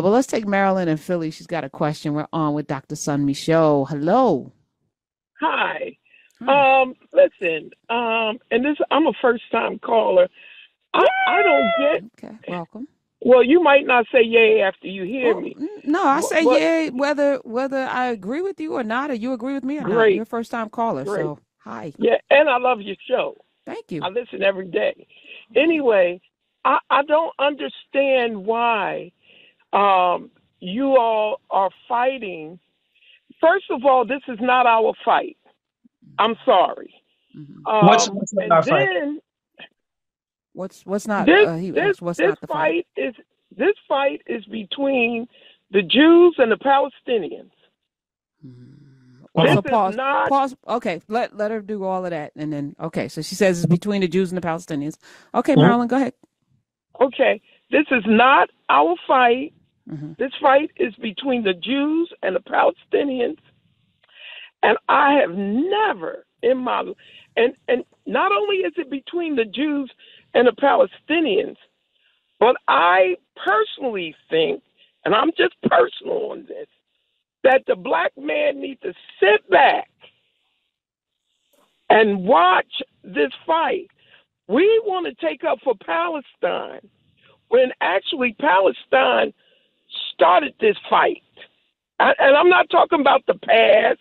But let's take Marilyn and Philly. She's got a question. We're on with Dr. Sunn Michaud. Hello. Hi. Hi. Listen, and this I'm a first time caller. I don't get Okay. Welcome. well, you might not say yay after you hear Well, me. no, I say But yay whether I agree with you or not, or you agree with me or not. You're a great, first time caller, great. so hi. Yeah, and I love your show. Thank you. I listen every day. Anyway, I don't understand why you all are fighting. First of all, this is not our fight. I'm sorry. Hmm. What's not And our fight? then What's not? this He this asked, what's this not the fight? fight is between the Jews and the Palestinians. Oh, This so Mhm. is pause. not Pause. Okay, let her do all of that, and then okay. So she says it's between the Jews and the Palestinians. Okay, Mhm. Marilyn, go ahead. okay. This is not our fight. Hmm. This fight is between the Jews and the Palestinians. And I have never in my and not only is it between the Jews and the Palestinians, but I personally think, and I'm just personal on this, that the black man needs to sit back and watch this fight. We want to take up for Palestine when actually Palestine started this fight. And I'm not talking about the past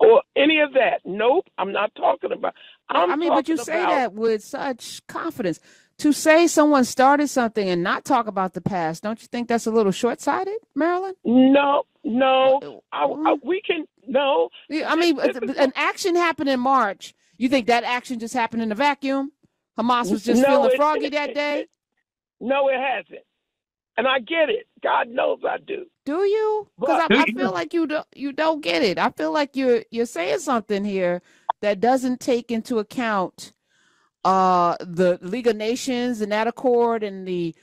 or any of that. Nope, I'm not talking about. Well, I'm I mean, but you talking say about that with such confidence. To say someone started something and not talk about the past, don't you think that's a little short sighted, Marilyn? no, Well, no. We can no. yeah, I This mean, this is an action happened in March. You think that action just happened in a vacuum? Hamas was just no. feeling froggy that day? No, it hasn't. And I get it. God knows I do. Do you? Because But Do I you? feel like you don't get it. I feel like you're saying something here that doesn't take into account the League of Nations and that accord and the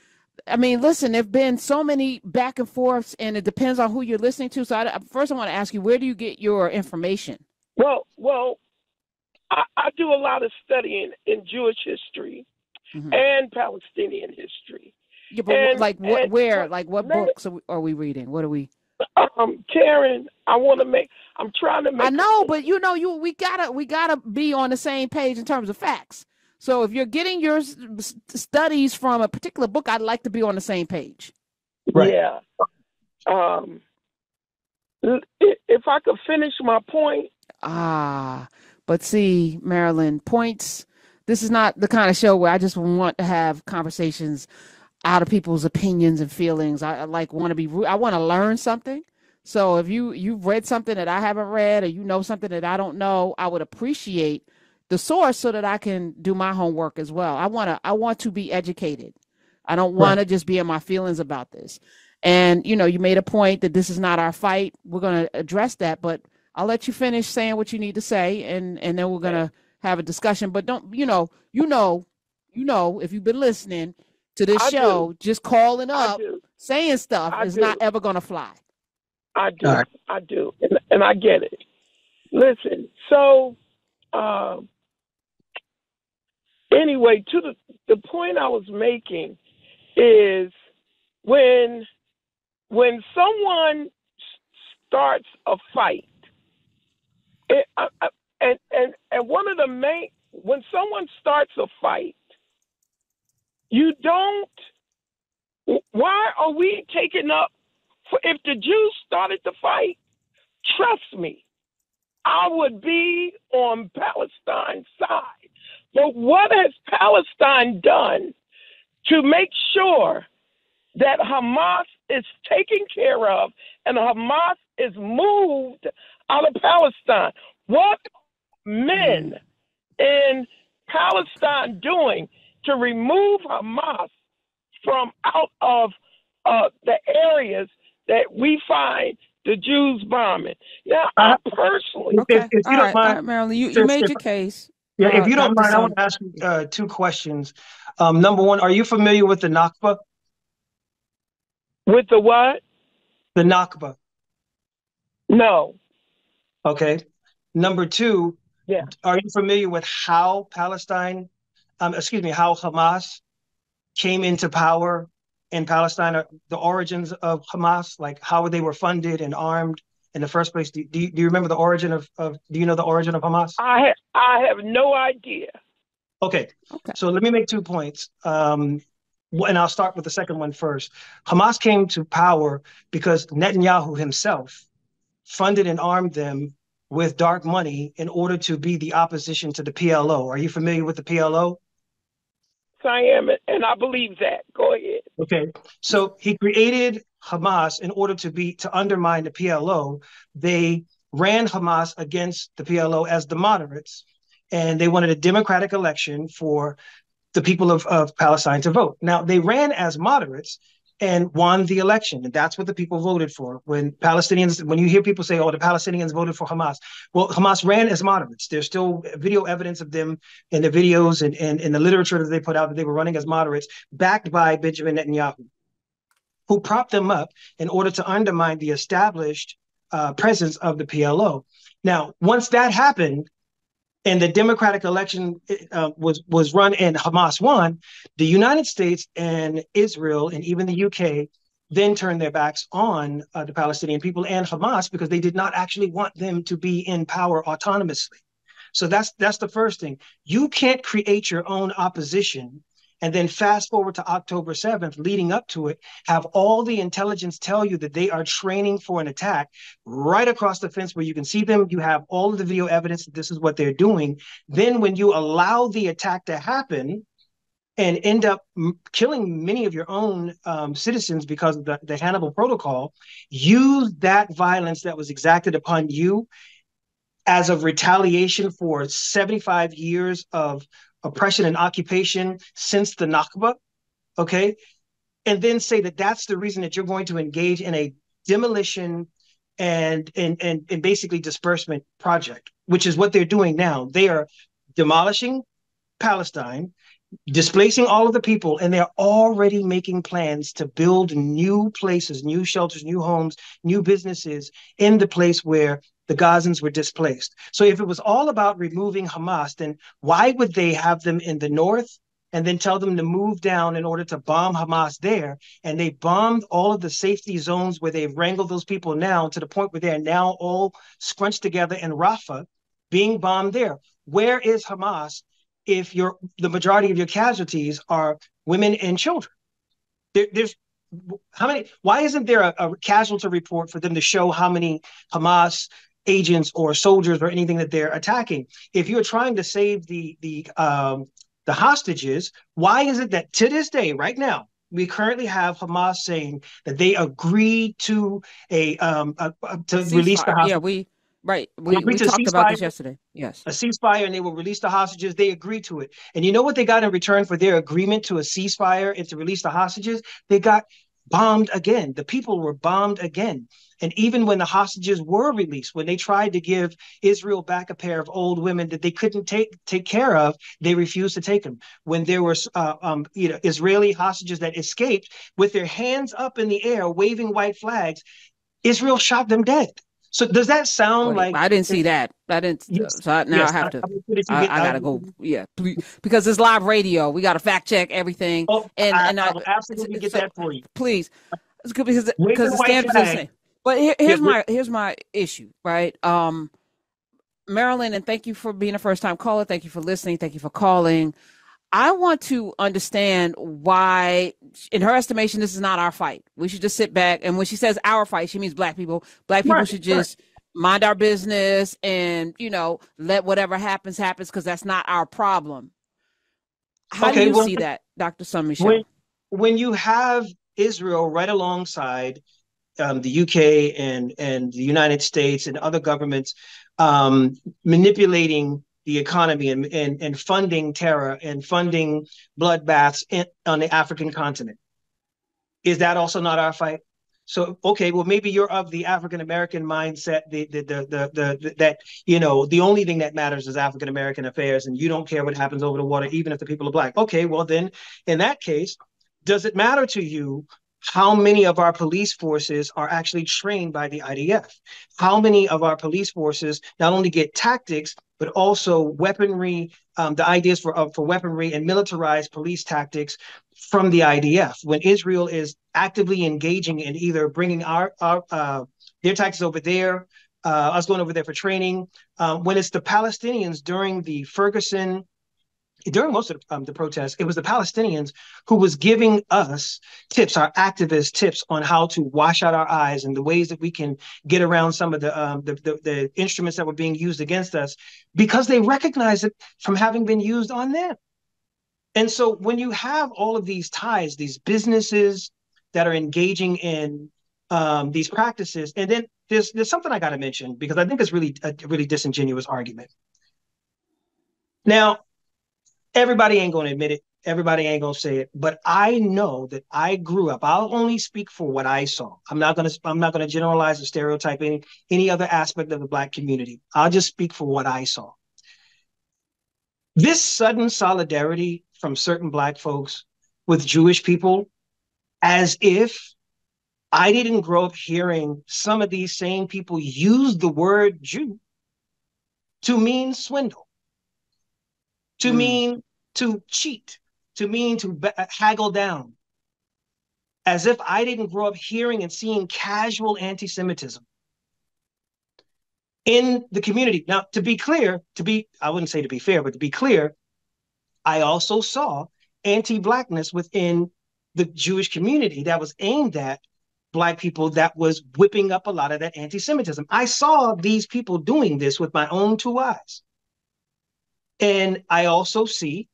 I mean, listen, there've been so many back and forths, and it depends on who you're listening to. So, first, I want to ask you, where do you get your information? well, I do a lot of studying in Jewish history Hmm. and Palestinian history. Yeah, but And like what, and where, what like what let books are we reading? What are we? Karen, I'm trying to I make a know, but point. we gotta be on the same page in terms of facts. So if you're getting your studies from a particular book, I'd like to be on the same page. Right. Yeah. Um, if I could finish my point, Ah, but see, Marilyn, points. This is not the kind of show where I just want to have conversations out of people's opinions and feelings. I like want to be. I want to learn something. So if you've read something that I haven't read, or you know something that I don't know, I would appreciate the source so that I can do my homework as well. I want to be educated. I don't Right. want to just be in my feelings about this. And you made a point that this is not our fight. We're going to address that, but I'll let you finish saying what you need to say, and then we're going okay, to have a discussion. But don't if you've been listening to this I do, show, just calling I up, do, saying stuff I is not do, ever going to fly. I All do, right. I do, and I get it. Listen, so uh, anyway, to the point I was making is when someone starts a fight, it, and one of the main when someone starts a fight, you don't. Why are we taking up? If the Jews started the fight, trust me, I would be on Palestine's side. But what has Palestine done to make sure that Hamas is taken care of and Hamas is moved out of Palestine? What are Mm. men in Palestine doing to remove Hamas from out of the areas that we find the Jews bombing? Now, I, I personally, Okay. if All you don't right. All mind, right, Marilyn, you sis, made your case, yeah, if you don't Dr. mind, I want Sun. to ask you two questions. Number one, are you familiar with the Nakba? with the what? The Nakba. No. Okay. Number two, Yeah. are you familiar with how how Hamas came into power in Palestine, the origins of Hamas, like how they were funded and armed in the first place? Do you remember the origin do you know the origin of Hamas? I have no idea. Okay, Okay. so let me make 2 points. And I'll start with the second one first. Hamas came to power because Netanyahu himself funded and armed them with dark money in order to be the opposition to the PLO. Are you familiar with the PLO? I am, and I believe that. Go ahead. Okay, so he created Hamas in order to undermine the PLO. They ran Hamas against the PLO as the moderates, and they wanted a democratic election for the people of Palestine to vote. Now, they ran as moderates and won the election, and that's what the people voted for. When you hear people say, oh, the Palestinians voted for Hamas, well, Hamas ran as moderates. There's still video evidence of them in the videos and in the literature that they put out that they were running as moderates, backed by Benjamin Netanyahu, who propped them up in order to undermine the established presence of the PLO. Now, once that happened, and the democratic election was run and Hamas won, the United States and Israel and even the UK then turned their backs on the Palestinian people and Hamas because they did not actually want them to be in power autonomously. So that's the first thing. You can't create your own opposition and then fast forward to October 7th, leading up to it, have all the intelligence tell you that they are training for an attack right across the fence where you can see them. You have all of the video evidence that this is what they're doing. Then when you allow the attack to happen and end up killing many of your own citizens because of the Hannibal Protocol, use that violence that was exacted upon you as of retaliation for 75 years of oppression and occupation since the Nakba, okay? And then say that that's the reason that you're going to engage in a demolition and basically disbursement project, which is what they're doing now. They are demolishing Palestine, displacing all of the people, and they're already making plans to build new places, new shelters, new homes, new businesses in the place where the Gazans were displaced. So if it was all about removing Hamas, then why would they have them in the north and then tell them to move down in order to bomb Hamas there? And they bombed all of the safety zones where they've wrangled those people now to the point where they're now all scrunched together in Rafah, being bombed there. Where is Hamas if the majority of your casualties are women and children? There's how many? Why isn't there a casualty report for them to show how many Hamas agents or soldiers or anything that they're attacking? If you're trying to save the hostages, why is it that to this day, right now, we currently have Hamas saying that they agreed to release the hostages? Yeah, we talked about this yesterday. Yes, a ceasefire, and they will release the hostages. They agreed to it, and you know what they got in return for their agreement to a ceasefire and to release the hostages? They got bombed again. The people were bombed again. And even when the hostages were released, when they tried to give Israel back a pair of old women that they couldn't take care of, they refused to take them. When there were Israeli hostages that escaped with their hands up in the air, waving white flags, Israel shot them dead. So does that sound like? I didn't see that. I didn't. Yes, so now yes, I have to. I gotta go. Yeah, please, because it's live radio. We got to fact check everything. Oh, I'll absolutely get that for you. Please, it's good because the standards are the same. But here's my issue, right? Marilyn, and thank you for being a first time caller. Thank you for listening. Thank you for calling. I want to understand why, in her estimation, this is not our fight. We should just sit back. And when she says our fight, she means black people. Black people should just mind our business and, let whatever happens, because that's not our problem. How do you see that, Dr. Sunn Michel? When you have Israel right alongside the UK and the United States and other governments manipulating the economy and funding terror and funding bloodbaths on the African continent, is that also not our fight? So, okay, well, maybe you're of the African American mindset, that the only thing that matters is African American affairs, and you don't care what happens over the water, even if the people are black. Okay, well then, in that case, does it matter to you how many of our police forces are actually trained by the IDF? How many of our police forces not only get tactics, but also weaponry, the ideas for weaponry and militarized police tactics from the IDF. When Israel is actively engaging in either bringing our their tactics over there, us going over there for training, when it's the Palestinians during most of the protests, it was the Palestinians who was giving us tips, our activist tips on how to wash out our eyes and the ways that we can get around some of the instruments that were being used against us, because they recognize it from having been used on them. And so when you have all of these ties, these businesses that are engaging in these practices, and then there's something I got to mention because I think it's really a really disingenuous argument. Now, everybody ain't going to admit it. Everybody ain't going to say it. But I know that I grew up. I'll only speak for what I saw. I'm not going to generalize or stereotype any other aspect of the Black community. I'll just speak for what I saw. This sudden solidarity from certain Black folks with Jewish people, as if I didn't grow up hearing some of these same people use the word Jew to mean swindle, to mean to cheat, to mean to haggle down, as if I didn't grow up hearing and seeing casual anti-Semitism in the community. Now, to be clear, I wouldn't say to be fair, but to be clear, I also saw anti-Blackness within the Jewish community that was aimed at Black people, that was whipping up a lot of that anti-Semitism. I saw these people doing this with my own two eyes. And I also see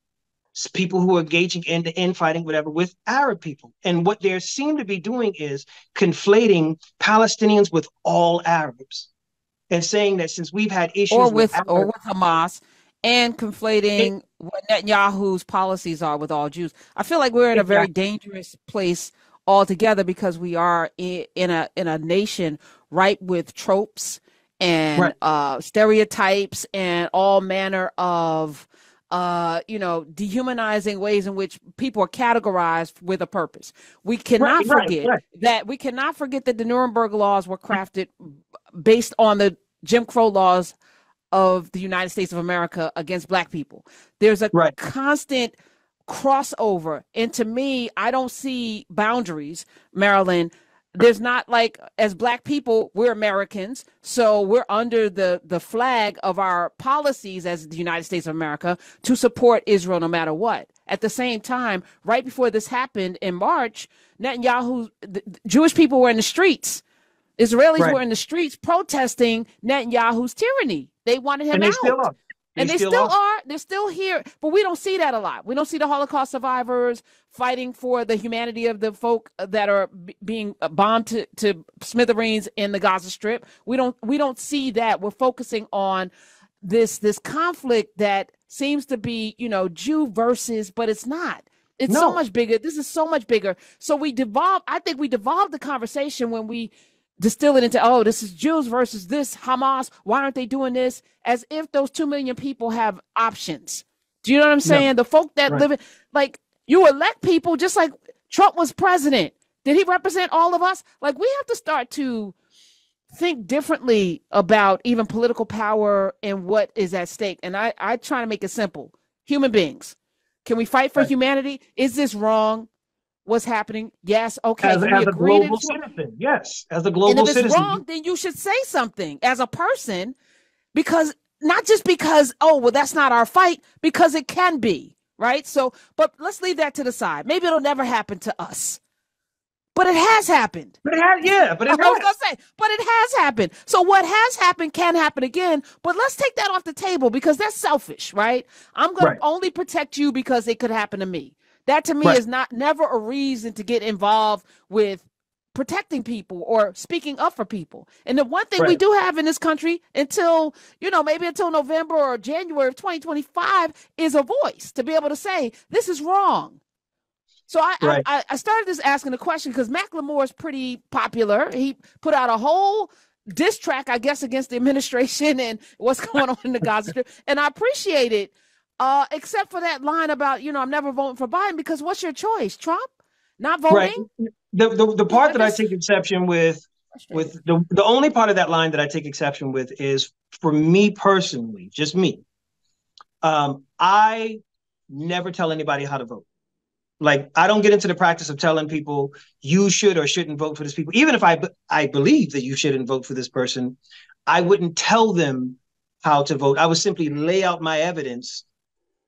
people who are engaging in the infighting, whatever, with Arab people. And what they seem to be doing is conflating Palestinians with all Arabs and saying that since we've had issues with Hamas, and conflating what Netanyahu's policies are with all Jews. I feel like we're in a very dangerous place altogether because we are in a nation ripe with tropes and stereotypes and all manner of dehumanizing ways in which people are categorized with a purpose. We cannot forget that the Nuremberg laws were crafted based on the Jim Crow laws of the United States of America against Black people. There's a constant crossover. And to me, I don't see boundaries, Marilyn. There's not, like, as Black people, we're Americans, so we're under the flag of our policies as the United States of America to support Israel no matter what. At the same time, right before this happened in March, the Jewish people were in the streets. Israelis were in the streets protesting Netanyahu's tyranny. They wanted him out. They still are. They're still here. But we don't see that a lot. We don't see the Holocaust survivors fighting for the humanity of the folk that are being bombed to smithereens in the Gaza Strip. We don't see that. We're focusing on this conflict that seems to be, Jew versus, but it's not. It's so much bigger. This is so much bigger. So I think we devolved the conversation when we distill it into, this is Jews versus this Hamas. Why aren't they doing this? As if those 2 million people have options. Do you know what I'm saying? No. The folk that live in, like, you elect people just like Trump was president. Did he represent all of us? Like, we have to start to think differently about even political power and what is at stake. And I try to make it simple. Human beings. Can we fight for humanity? Is this wrong? What's happening? Yes. Okay. As a global citizen. Yes. As a global citizen. And if it's wrong, then you should say something as a person, because not just because, that's not our fight, because it can be, right? So, but let's leave that to the side. Maybe it'll never happen to us, but it has happened. But it has happened. So what has happened can happen again, but let's take that off the table because that's selfish, right? I'm going to only protect you because it could happen to me. That to me is never a reason to get involved with protecting people or speaking up for people. And the one thing we do have in this country until November or January of 2025 is a voice to be able to say, this is wrong. So I started this asking the question because Macklemore is pretty popular. He put out a whole diss track, I guess, against the administration and what's going on in the Gaza Strip. And I appreciate it. Except for that line about, I'm never voting for Biden, because what's your choice? Trump? Not voting? Right. The part that I take exception with with the only part of that line that I take exception with is, for me personally, just me. I never tell anybody how to vote. Like, I don't get into the practice of telling people you should or shouldn't vote for this people. Even if I believe that you shouldn't vote for this person, I wouldn't tell them how to vote. I would simply lay out my evidence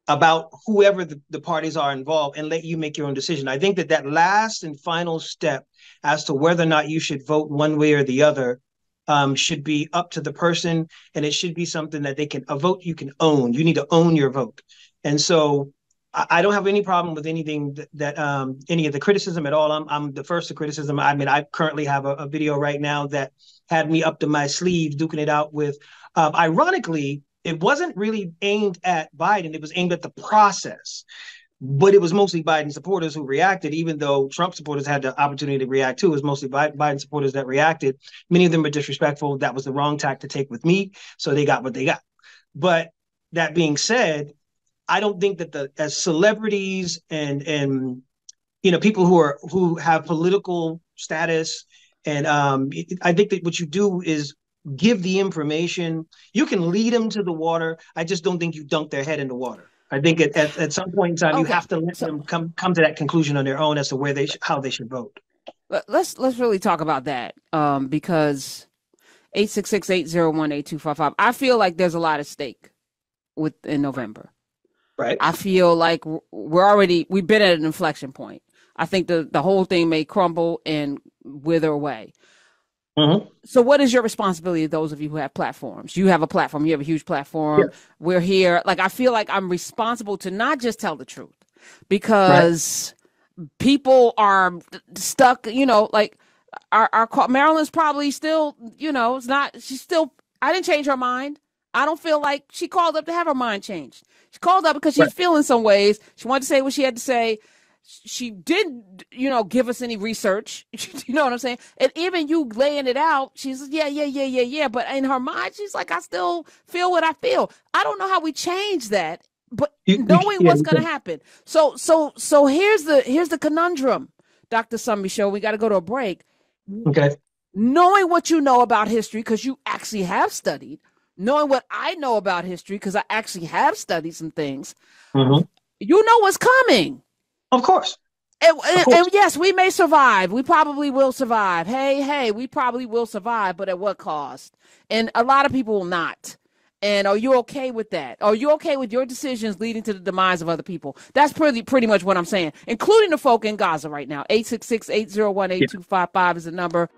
about whoever the parties are involved and let you make your own decision. I think that that last and final step as to whether or not you should vote one way or the other should be up to the person, and it should be something that a vote you can own. You need to own your vote. And so I don't have any problem with anything that any of the criticism at all. I'm the first to criticism. I mean, I currently have a video right now that had me up to my sleeves duking it out with, ironically, it wasn't really aimed at Biden. It was aimed at the process. But it was mostly Biden supporters who reacted, even though Trump supporters had the opportunity to react too. It was mostly Biden supporters that reacted. Many of them were disrespectful. That was the wrong tack to take with me. So they got what they got. But that being said, I don't think that as celebrities and people who have political status, and I think that what you do is give the information. You can lead them to the water. I just don't think you dunk their head in the water. I think at some point in time, you have to let them come to that conclusion on their own as to where how they should vote. Let's really talk about that, because 866-801-8255. I feel like there's a lot at stake in November. Right. I feel like we've been at an inflection point. I think the whole thing may crumble and wither away. Mm-hmm. So what is your responsibility, those of you who have platforms? You have a platform. You have a huge platform. Yes. We're here. Like, I feel like I'm responsible to not just tell the truth, because people are stuck, like our Marilyn's probably still, it's not, she's still, I didn't change her mind. I don't feel like she called up to have her mind changed. She called up because she's feeling some ways. She wanted to say what she had to say. She didn't, give us any research. You know what I'm saying? And even you laying it out, she's yeah. But in her mind, she's like, I still feel what I feel. I don't know how we change that, but knowing what's going to happen. So here's the conundrum, Dr. Sunn Michaud. We got to go to a break. Okay. Knowing what you know about history, because you actually have studied, knowing what I know about history, because I actually have studied some things, you know what's coming. Of course. And yes, we may survive. We probably will survive. Hey, we probably will survive, but at what cost? And a lot of people will not. And are you okay with that? Are you okay with your decisions leading to the demise of other people? That's pretty much what I'm saying, including the folk in Gaza right now. 866-801-8255 is the number.